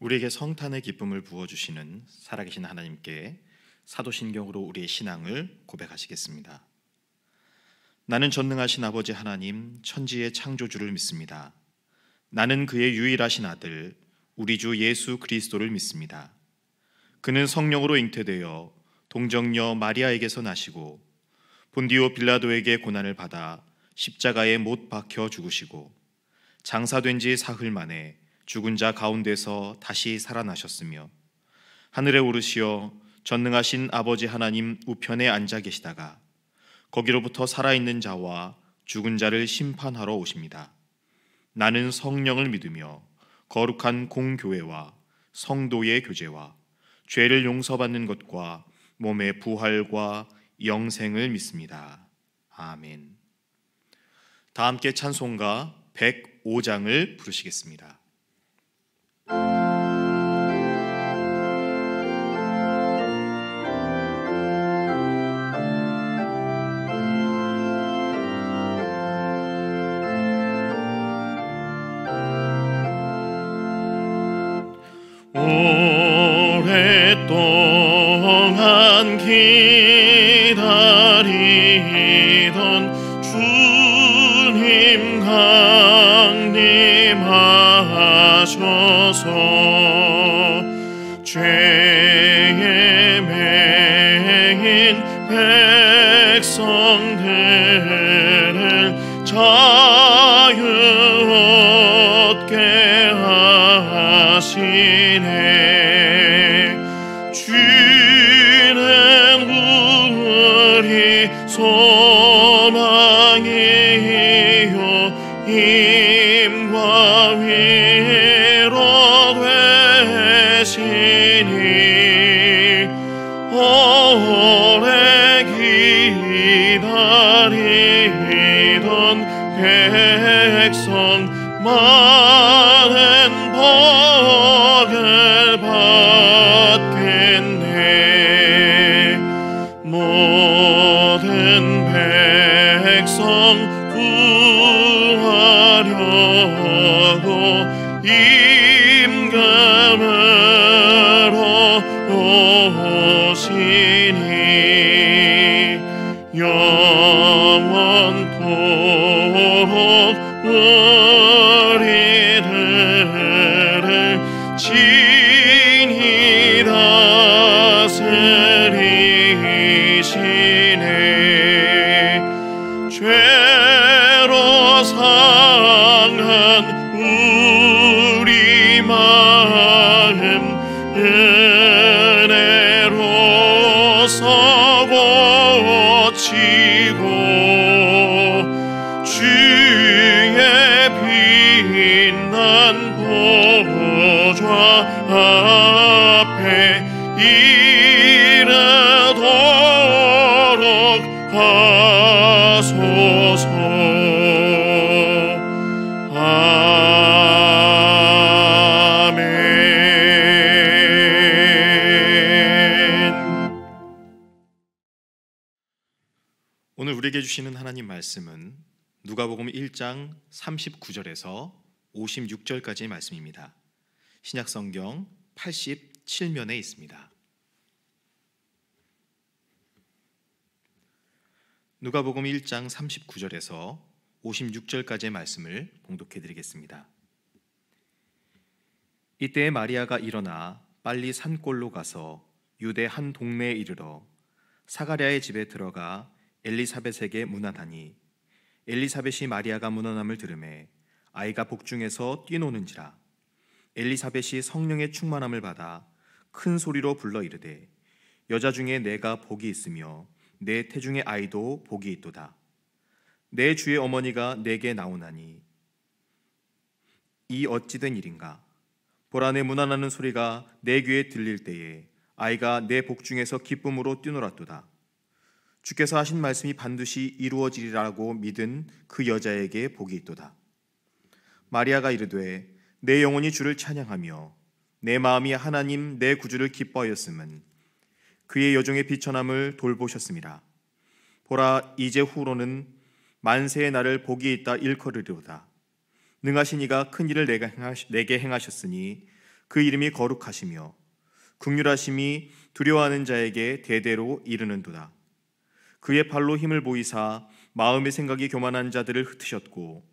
우리에게 성탄의 기쁨을 부어주시는 살아계신 하나님께 사도신경으로 우리의 신앙을 고백하시겠습니다. 나는 전능하신 아버지 하나님, 천지의 창조주를 믿습니다. 나는 그의 유일하신 아들, 우리 주 예수 그리스도를 믿습니다. 그는 성령으로 잉태되어 동정녀 마리아에게서 나시고 본디오 빌라도에게 고난을 받아 십자가에 못 박혀 죽으시고 장사된 지 사흘 만에 죽은 자 가운데서 다시 살아나셨으며 하늘에 오르시어 전능하신 아버지 하나님 우편에 앉아 계시다가 거기로부터 살아있는 자와 죽은 자를 심판하러 오십니다. 나는 성령을 믿으며 거룩한 공교회와 성도의 교제와 죄를 용서받는 것과 몸의 부활과 영생을 믿습니다. 아멘. 다 함께 찬송가 105장을 부르시겠습니다. 오랫동안 기다리던 주님 강림하셔서 죄에 매인 백성들을 자유 얻게 하시네. 주는 우리 소망이요 힘과 위로 되시니 오래 기다리던 백성 많은 복을 받겠네. 모든 백성 구하려고 임금으로 오시니 영원토록 우리들을 친히 다스리시네. 죄로 상한 우리 마음 은혜로서 고치고 주의 빛난 보좌 앞에 이르도록 하소서. 오늘 우리에게 주시는 하나님 말씀은 누가복음 1장 39절에서 56절까지의 말씀입니다. 신약성경 87면에 있습니다. 누가복음 1장 39절에서 56절까지의 말씀을 봉독해 드리겠습니다. 이때 마리아가 일어나 빨리 산골로 가서 유대 한 동네에 이르러 사가랴의 집에 들어가 엘리사벳에게 문안하니 엘리사벳이 마리아가 문안함을 들으매 아이가 복중에서 뛰노는지라. 엘리사벳이 성령의 충만함을 받아 큰 소리로 불러 이르되 여자 중에 내가 복이 있으며 내 태중의 아이도 복이 있도다. 내 주의 어머니가 내게 나오나니 이 어찌된 일인가. 보라, 내 문안하는 소리가 내 귀에 들릴 때에 아이가 내 복중에서 기쁨으로 뛰놀았도다. 주께서 하신 말씀이 반드시 이루어지리라고 믿은 그 여자에게 복이 있도다. 마리아가 이르되 내 영혼이 주를 찬양하며 내 마음이 하나님 내 구주를 기뻐하였음은 그의 여종의 비천함을 돌보셨음이라. 보라, 이제 후로는 만세의 날을 복이 있다 일컬으리로다. 능하신 이가 큰 일을 내게 행하셨으니 그 이름이 거룩하시며 긍휼하심이 두려워하는 자에게 대대로 이르는도다. 그의 팔로 힘을 보이사 마음의 생각이 교만한 자들을 흩으셨고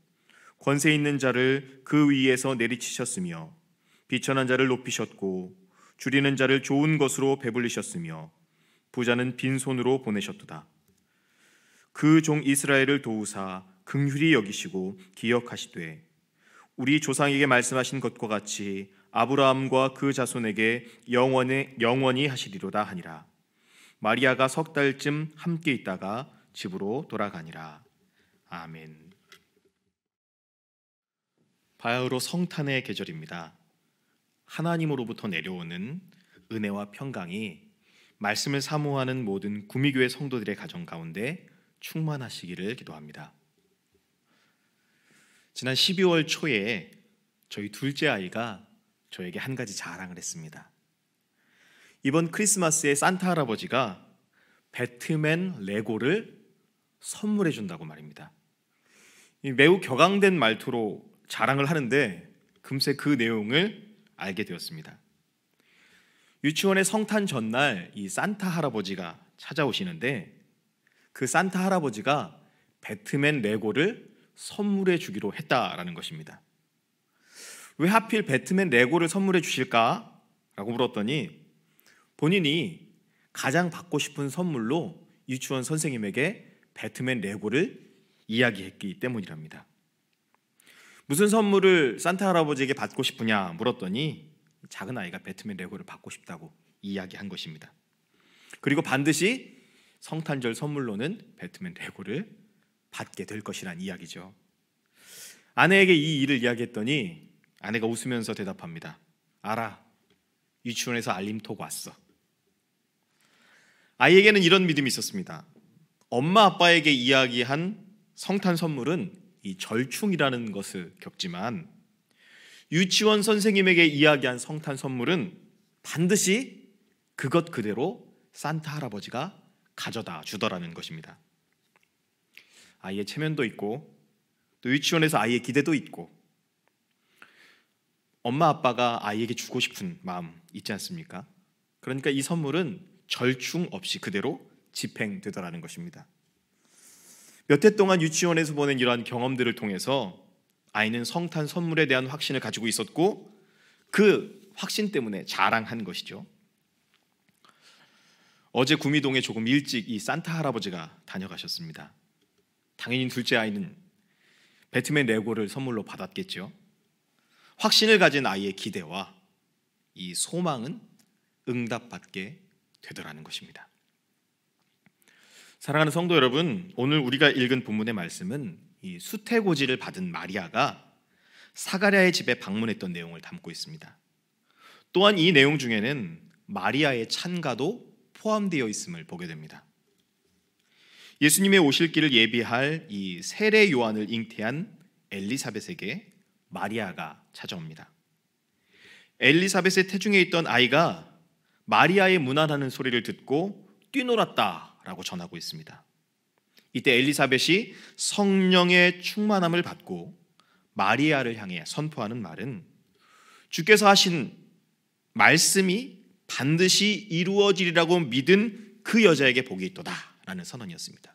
권세 있는 자를 그 위에서 내리치셨으며 비천한 자를 높이셨고 줄이는 자를 좋은 것으로 배불리셨으며 부자는 빈손으로 보내셨도다. 그 종 이스라엘을 도우사 긍휼히 여기시고 기억하시되 우리 조상에게 말씀하신 것과 같이 아브라함과 그 자손에게 영원히 하시리로다 하니라. 마리아가 석 달쯤 함께 있다가 집으로 돌아가니라. 아멘. 바야흐로 성탄의 계절입니다. 하나님으로부터 내려오는 은혜와 평강이 말씀을 사모하는 모든 구미교회 성도들의 가정 가운데 충만하시기를 기도합니다. 지난 12월 초에 저희 둘째 아이가 저에게 한 가지 자랑을 했습니다. 이번 크리스마스에 산타 할아버지가 배트맨 레고를 선물해 준다고 말입니다. 매우 격앙된 말투로 자랑을 하는데 금세 그 내용을 알게 되었습니다. 유치원의 성탄 전날 이 산타 할아버지가 찾아오시는데 그 산타 할아버지가 배트맨 레고를 선물해 주기로 했다라는 것입니다. 왜 하필 배트맨 레고를 선물해 주실까? 라고 물었더니 본인이 가장 받고 싶은 선물로 유치원 선생님에게 배트맨 레고를 이야기했기 때문이랍니다. 무슨 선물을 산타 할아버지에게 받고 싶으냐 물었더니 작은 아이가 배트맨 레고를 받고 싶다고 이야기한 것입니다. 그리고 반드시 성탄절 선물로는 배트맨 레고를 받게 될 것이란 이야기죠. 아내에게 이 일을 이야기했더니 아내가 웃으면서 대답합니다. 알아, 유치원에서 알림톡 왔어. 아이에게는 이런 믿음이 있었습니다. 엄마 아빠에게 이야기한 성탄 선물은 이 절충이라는 것을 겪지만 유치원 선생님에게 이야기한 성탄 선물은 반드시 그것 그대로 산타 할아버지가 가져다 주더라는 것입니다. 아이의 체면도 있고 또 유치원에서 아이의 기대도 있고 엄마 아빠가 아이에게 주고 싶은 마음 있지 않습니까? 그러니까 이 선물은 절충 없이 그대로 집행되더라는 것입니다. 몇 해 동안 유치원에서 보낸 이러한 경험들을 통해서 아이는 성탄 선물에 대한 확신을 가지고 있었고 그 확신 때문에 자랑한 것이죠. 어제 구미동에 조금 일찍 이 산타 할아버지가 다녀가셨습니다. 당연히 둘째 아이는 배트맨 레고를 선물로 받았겠죠. 확신을 가진 아이의 기대와 이 소망은 응답받게 되더라는 것입니다. 사랑하는 성도 여러분, 오늘 우리가 읽은 본문의 말씀은 이 수태고지를 받은 마리아가 사가랴의 집에 방문했던 내용을 담고 있습니다. 또한 이 내용 중에는 마리아의 찬가도 포함되어 있음을 보게 됩니다. 예수님의 오실 길을 예비할 이 세례 요한을 잉태한 엘리사벳에게 마리아가 찾아옵니다. 엘리사벳의 태중에 있던 아이가 마리아의 문안하는 소리를 듣고 뛰놀았다라고 전하고 있습니다. 이때 엘리사벳이 성령의 충만함을 받고 마리아를 향해 선포하는 말은 주께서 하신 말씀이 반드시 이루어지리라고 믿은 그 여자에게 복이 있도다라는 선언이었습니다.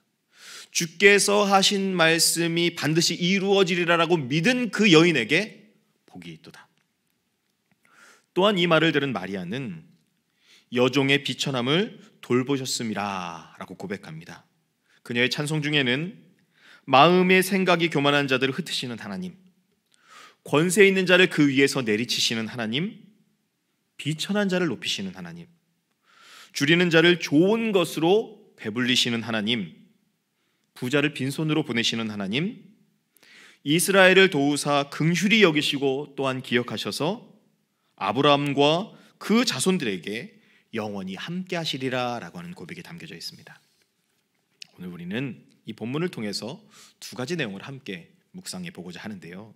주께서 하신 말씀이 반드시 이루어지리라고 믿은 그 여인에게 복이 있도다. 또한 이 말을 들은 마리아는 여종의 비천함을 돌보셨음이라 라고 고백합니다. 그녀의 찬송 중에는 마음의 생각이 교만한 자들을 흩으시는 하나님, 권세 있는 자를 그 위에서 내리치시는 하나님, 비천한 자를 높이시는 하나님, 줄이는 자를 좋은 것으로 배불리시는 하나님, 부자를 빈손으로 보내시는 하나님, 이스라엘을 도우사 긍휼히 여기시고 또한 기억하셔서 아브라함과 그 자손들에게 영원히 함께 하시리라 라고 하는 고백이 담겨져 있습니다. 오늘 우리는 이 본문을 통해서 두 가지 내용을 함께 묵상해 보고자 하는데요.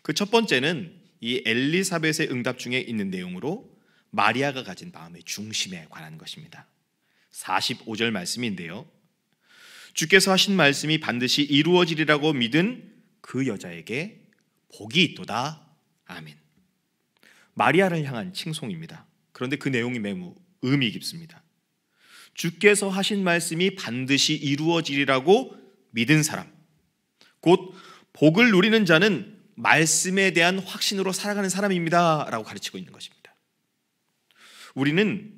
그 첫 번째는 이 엘리사벳의 응답 중에 있는 내용으로 마리아가 가진 마음의 중심에 관한 것입니다. 45절 말씀인데요. 주께서 하신 말씀이 반드시 이루어지리라고 믿은 그 여자에게 복이 있도다. 아멘. 마리아를 향한 칭송입니다. 그런데 그 내용이 매우 의미 깊습니다. 주께서 하신 말씀이 반드시 이루어지리라고 믿은 사람, 곧 복을 누리는 자는 말씀에 대한 확신으로 살아가는 사람입니다 라고 가르치고 있는 것입니다. 우리는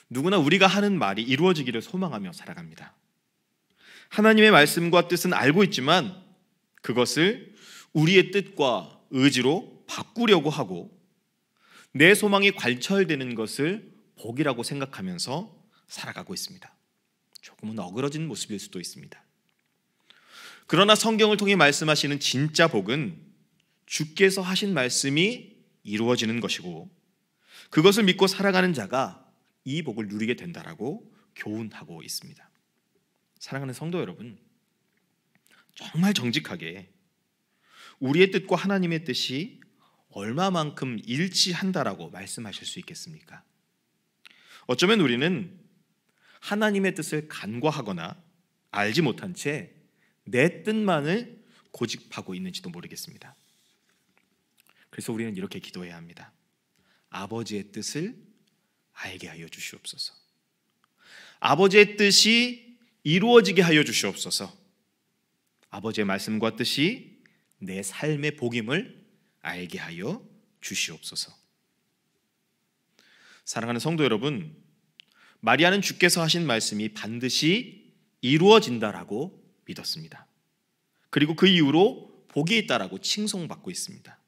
누구나 우리가 하는 말이 이루어지기를 소망하며 살아갑니다. 하나님의 말씀과 뜻은 알고 있지만 그것을 우리의 뜻과 의지로 바꾸려고 하고 내 소망이 관철되는 것을 복이라고 생각하면서 살아가고 있습니다. 조금은 어그러진 모습일 수도 있습니다. 그러나 성경을 통해 말씀하시는 진짜 복은 주께서 하신 말씀이 이루어지는 것이고 그것을 믿고 살아가는 자가 이 복을 누리게 된다라고 교훈하고 있습니다. 사랑하는 성도 여러분, 정말 정직하게 우리의 뜻과 하나님의 뜻이 얼마만큼 일치한다라고 말씀하실 수 있겠습니까? 어쩌면 우리는 하나님의 뜻을 간과하거나 알지 못한 채 내 뜻만을 고집하고 있는지도 모르겠습니다. 그래서 우리는 이렇게 기도해야 합니다. 아버지의 뜻을 알게 하여 주시옵소서. 아버지의 뜻이 이루어지게 하여 주시옵소서. 아버지의 말씀과 뜻이 내 삶의 복임을 알게 하여 주시옵소서. 사랑하는 성도 여러분, 마리아는 주께서 하신 말씀이 반드시 이루어진다라고 믿었습니다. 그리고 그 이후로 복이 있다라고 칭송받고 있습니다.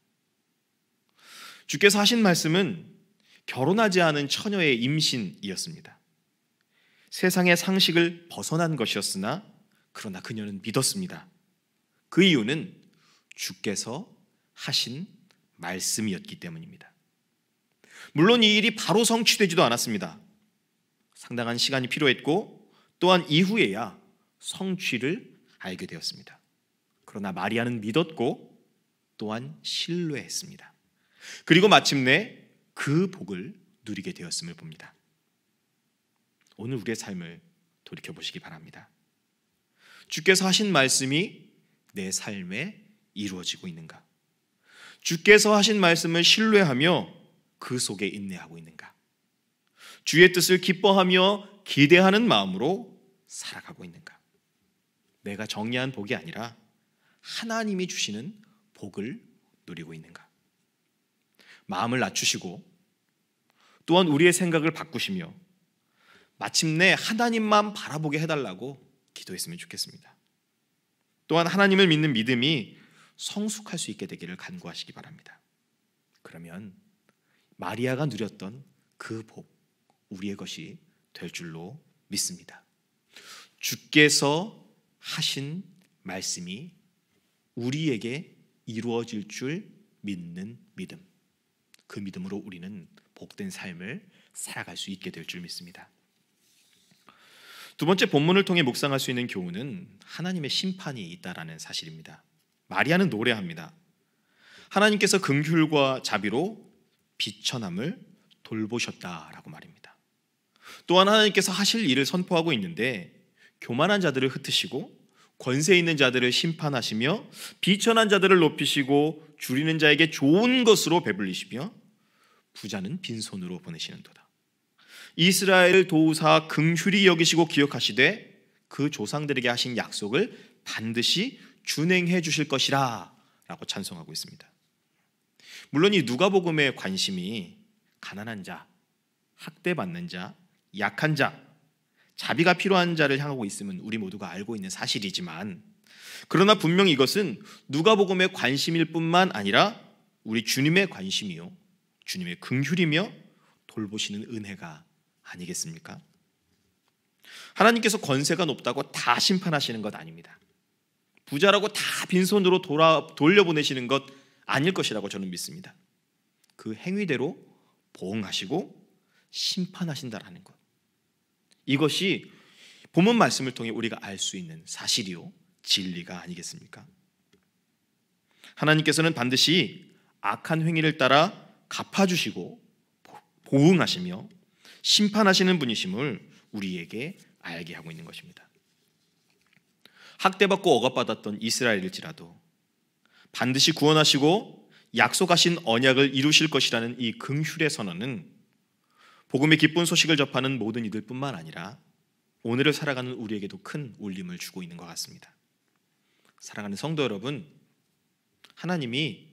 주께서 하신 말씀은 결혼하지 않은 처녀의 임신이었습니다. 세상의 상식을 벗어난 것이었으나 그러나 그녀는 믿었습니다. 그 이유는 주께서 하신 말씀이었기 때문입니다. 물론 이 일이 바로 성취되지도 않았습니다. 상당한 시간이 필요했고 또한 이후에야 성취를 알게 되었습니다. 그러나 마리아는 믿었고 또한 신뢰했습니다. 그리고 마침내 그 복을 누리게 되었음을 봅니다. 오늘 우리의 삶을 돌이켜보시기 바랍니다. 주께서 하신 말씀이 내 삶에 이루어지고 있는가? 주께서 하신 말씀을 신뢰하며 그 속에 인내하고 있는가? 주의 뜻을 기뻐하며 기대하는 마음으로 살아가고 있는가? 내가 정리한 복이 아니라 하나님이 주시는 복을 누리고 있는가? 마음을 낮추시고 또한 우리의 생각을 바꾸시며 마침내 하나님만 바라보게 해달라고 기도했으면 좋겠습니다. 또한 하나님을 믿는 믿음이 성숙할 수 있게 되기를 간구하시기 바랍니다. 그러면 마리아가 누렸던 그 복, 우리의 것이 될 줄로 믿습니다. 주께서 하신 말씀이 우리에게 이루어질 줄 믿는 믿음, 그 믿음으로 우리는 복된 삶을 살아갈 수 있게 될 줄 믿습니다. 두 번째 본문을 통해 묵상할 수 있는 교훈은 하나님의 심판이 있다라는 사실입니다. 마리아는 노래합니다. 하나님께서 긍휼과 자비로 비천함을 돌보셨다라고 말입니다. 또한 하나님께서 하실 일을 선포하고 있는데 교만한 자들을 흩으시고 권세 있는 자들을 심판하시며 비천한 자들을 높이시고 줄이는 자에게 좋은 것으로 배불리시며 부자는 빈손으로 보내시는도다. 이스라엘을 도우사 긍휼히 여기시고 기억하시되 그 조상들에게 하신 약속을 반드시 준행해 주실 것이라 라고 찬송하고 있습니다. 물론 이 누가복음의 관심이 가난한 자, 학대받는 자, 약한 자, 자비가 필요한 자를 향하고 있음은 우리 모두가 알고 있는 사실이지만 그러나 분명히 이것은 누가복음의 관심일 뿐만 아니라 우리 주님의 관심이요 주님의 긍휼이며 돌보시는 은혜가 아니겠습니까? 하나님께서 권세가 높다고 다 심판하시는 것 아닙니다. 부자라고 다 빈손으로 돌려보내시는 것 아닐 것이라고 저는 믿습니다. 그 행위대로 보응하시고 심판하신다라는 것, 이것이 본문 말씀을 통해 우리가 알 수 있는 사실이요 진리가 아니겠습니까? 하나님께서는 반드시 악한 행위를 따라 갚아주시고 보응하시며 심판하시는 분이심을 우리에게 알게 하고 있는 것입니다. 학대받고 억압받았던 이스라엘일지라도 반드시 구원하시고 약속하신 언약을 이루실 것이라는 이 긍휼의 선언은 복음의 기쁜 소식을 접하는 모든 이들뿐만 아니라 오늘을 살아가는 우리에게도 큰 울림을 주고 있는 것 같습니다. 사랑하는 성도 여러분, 하나님이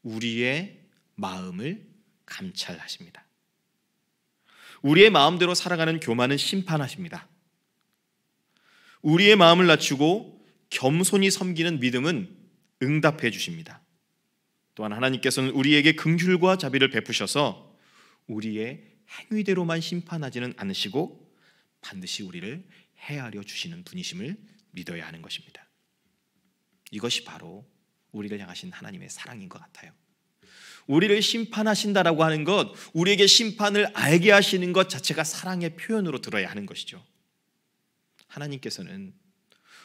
우리의 마음을 감찰하십니다. 우리의 마음대로 살아가는 교만은 심판하십니다. 우리의 마음을 낮추고 겸손히 섬기는 믿음은 응답해 주십니다. 또한 하나님께서는 우리에게 긍휼과 자비를 베푸셔서 우리의 행위대로만 심판하지는 않으시고 반드시 우리를 헤아려 주시는 분이심을 믿어야 하는 것입니다. 이것이 바로 우리를 향하신 하나님의 사랑인 것 같아요. 우리를 심판하신다라고 하는 것, 우리에게 심판을 알게 하시는 것 자체가 사랑의 표현으로 들어야 하는 것이죠. 하나님께서는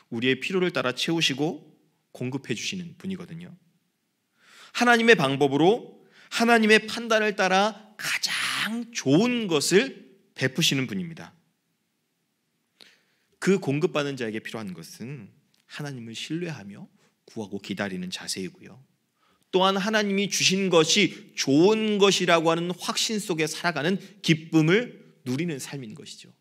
우리의 필요를 따라 채우시고 공급해 주시는 분이거든요. 하나님의 방법으로 하나님의 판단을 따라 가장 좋은 것을 베푸시는 분입니다. 그 공급받는 자에게 필요한 것은 하나님을 신뢰하며 구하고 기다리는 자세이고요. 또한 하나님이 주신 것이 좋은 것이라고 하는 확신 속에 살아가는 기쁨을 누리는 삶인 것이죠.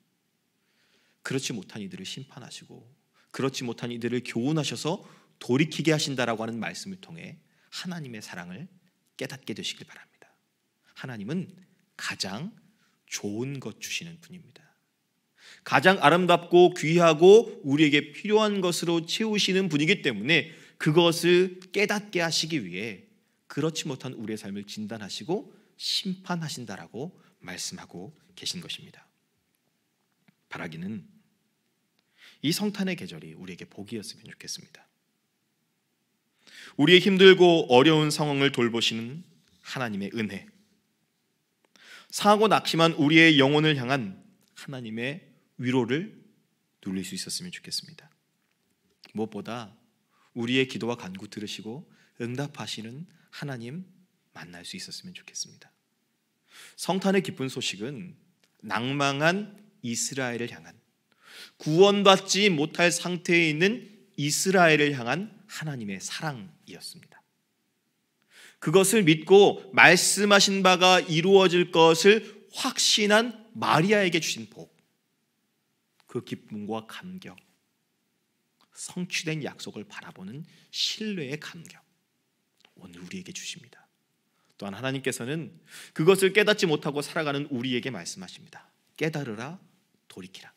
그렇지 못한 이들을 심판하시고 그렇지 못한 이들을 교훈하셔서 돌이키게 하신다라고 하는 말씀을 통해 하나님의 사랑을 깨닫게 되시길 바랍니다. 하나님은 가장 좋은 것 주시는 분입니다. 가장 아름답고 귀하고 우리에게 필요한 것으로 채우시는 분이기 때문에 그것을 깨닫게 하시기 위해 그렇지 못한 우리의 삶을 진단하시고 심판하신다라고 말씀하고 계신 것입니다. 바라기는 이 성탄의 계절이 우리에게 복이었으면 좋겠습니다. 우리의 힘들고 어려운 상황을 돌보시는 하나님의 은혜, 상하고 낙심한 우리의 영혼을 향한 하나님의 위로를 누릴 수 있었으면 좋겠습니다. 무엇보다 우리의 기도와 간구 들으시고 응답하시는 하나님 만날 수 있었으면 좋겠습니다. 성탄의 기쁜 소식은 낭망한 이스라엘을 향한, 구원받지 못할 상태에 있는 이스라엘을 향한 하나님의 사랑이었습니다. 그것을 믿고 말씀하신 바가 이루어질 것을 확신한 마리아에게 주신 복, 그 기쁨과 감격, 성취된 약속을 바라보는 신뢰의 감격, 오늘 우리에게 주십니다. 또한 하나님께서는 그것을 깨닫지 못하고 살아가는 우리에게 말씀하십니다. 깨달으라, 돌이키라.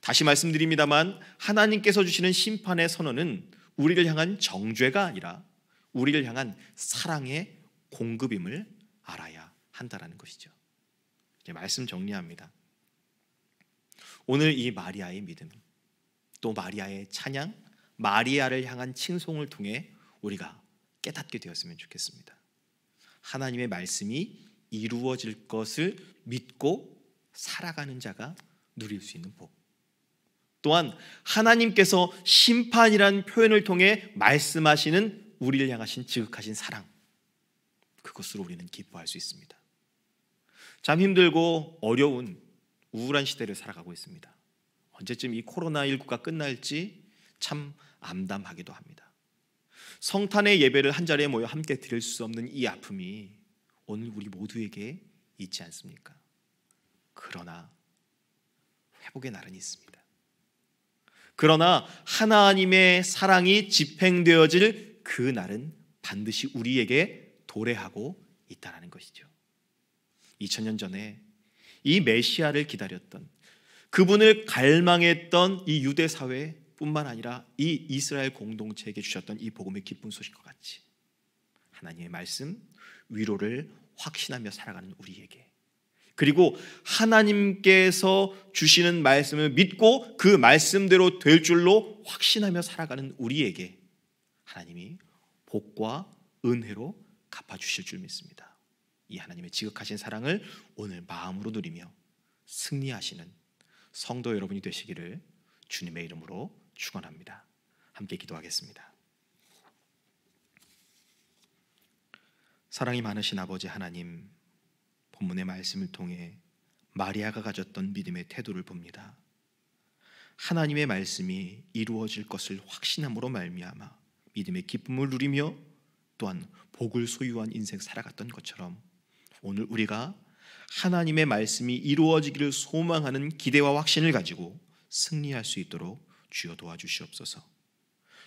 다시 말씀드립니다만 하나님께서 주시는 심판의 선언은 우리를 향한 정죄가 아니라 우리를 향한 사랑의 공급임을 알아야 한다는 것이죠. 이제 말씀 정리합니다. 오늘 이 마리아의 믿음, 또 마리아의 찬양, 마리아를 향한 칭송을 통해 우리가 깨닫게 되었으면 좋겠습니다. 하나님의 말씀이 이루어질 것을 믿고 살아가는 자가 누릴 수 있는 복, 또한 하나님께서 심판이라는 표현을 통해 말씀하시는 우리를 향하신 지극하신 사랑, 그것으로 우리는 기뻐할 수 있습니다. 참 힘들고 어려운 우울한 시대를 살아가고 있습니다. 언제쯤 이 코로나19가 끝날지 참 암담하기도 합니다. 성탄의 예배를 한 자리에 모여 함께 드릴 수 없는 이 아픔이 오늘 우리 모두에게 있지 않습니까? 그러나 회복의 날은 있습니다. 그러나 하나님의 사랑이 집행되어질 그 날은 반드시 우리에게 도래하고 있다는 것이죠. 2000년 전에 이 메시아를 기다렸던, 그분을 갈망했던 이 유대 사회뿐만 아니라 이 이스라엘 공동체에게 주셨던 이 복음의 기쁜 소식과 같이 하나님의 말씀, 위로를 확신하며 살아가는 우리에게, 그리고 하나님께서 주시는 말씀을 믿고 그 말씀대로 될 줄로 확신하며 살아가는 우리에게 하나님이 복과 은혜로 갚아주실 줄 믿습니다. 이 하나님의 지극하신 사랑을 오늘 마음으로 누리며 승리하시는 성도 여러분이 되시기를 주님의 이름으로 축원합니다. 함께 기도하겠습니다. 사랑이 많으신 아버지 하나님, 본문의 말씀을 통해 마리아가 가졌던 믿음의 태도를 봅니다. 하나님의 말씀이 이루어질 것을 확신함으로 말미암아 믿음의 기쁨을 누리며 또한 복을 소유한 인생 살아갔던 것처럼 오늘 우리가 하나님의 말씀이 이루어지기를 소망하는 기대와 확신을 가지고 승리할 수 있도록 주여 도와주시옵소서.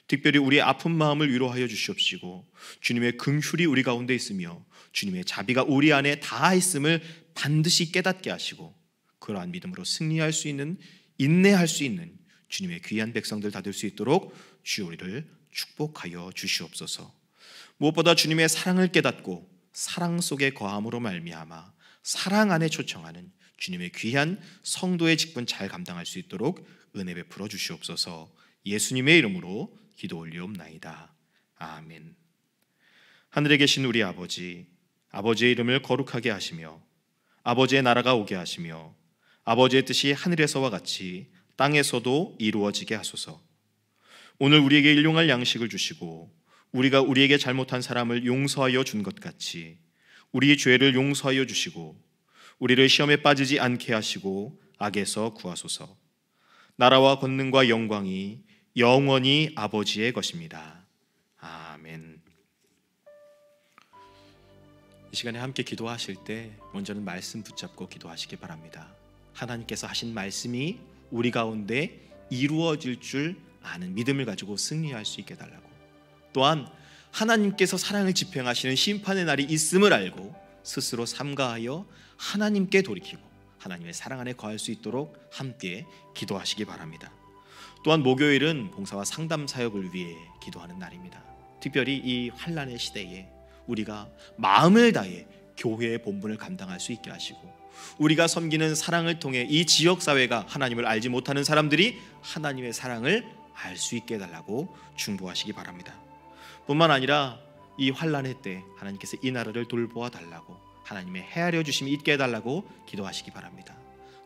특별히 우리의 아픈 마음을 위로하여 주시옵시고 주님의 긍휼이 우리 가운데 있으며 주님의 자비가 우리 안에 다 있음을 반드시 깨닫게 하시고 그러한 믿음으로 승리할 수 있는, 인내할 수 있는 주님의 귀한 백성들 다 될 수 있도록 주여 우리를 축복하여 주시옵소서. 무엇보다 주님의 사랑을 깨닫고 사랑 속에 거함으로 말미암아 사랑 안에 초청하는 주님의 귀한 성도의 직분 잘 감당할 수 있도록 은혜 베풀어 주시옵소서. 예수님의 이름으로 기도 올리옵나이다. 아멘. 하늘에 계신 우리 아버지, 아버지의 이름을 거룩하게 하시며 아버지의 나라가 오게 하시며 아버지의 뜻이 하늘에서와 같이 땅에서도 이루어지게 하소서. 오늘 우리에게 일용할 양식을 주시고 우리가 우리에게 잘못한 사람을 용서하여 준 것 같이 우리의 죄를 용서하여 주시고 우리를 시험에 빠지지 않게 하시고 악에서 구하소서. 나라와 권능과 영광이 영원히 아버지의 것입니다. 아멘. 이 시간에 함께 기도하실 때 먼저는 말씀 붙잡고 기도하시기 바랍니다. 하나님께서 하신 말씀이 우리 가운데 이루어질 줄 아는 믿음을 가지고 승리할 수 있게 해달라고, 또한 하나님께서 사랑을 집행하시는 심판의 날이 있음을 알고 스스로 삼가하여 하나님께 돌이키고 하나님의 사랑 안에 거할 수 있도록 함께 기도하시기 바랍니다. 또한 목요일은 봉사와 상담 사역을 위해 기도하는 날입니다. 특별히 이 환난의 시대에 우리가 마음을 다해 교회의 본분을 감당할 수 있게 하시고 우리가 섬기는 사랑을 통해 이 지역사회가 하나님을 알지 못하는 사람들이 하나님의 사랑을 알 수 있게 해달라고 중보하시기 바랍니다. 뿐만 아니라 이 환난의 때 하나님께서 이 나라를 돌보아 달라고, 하나님의 헤아려 주심이 있게 해달라고 기도하시기 바랍니다.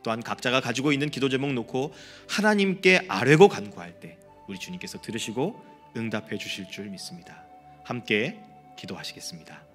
또한 각자가 가지고 있는 기도 제목 놓고 하나님께 아뢰고 간구할 때 우리 주님께서 들으시고 응답해 주실 줄 믿습니다. 함께 기도하시겠습니다.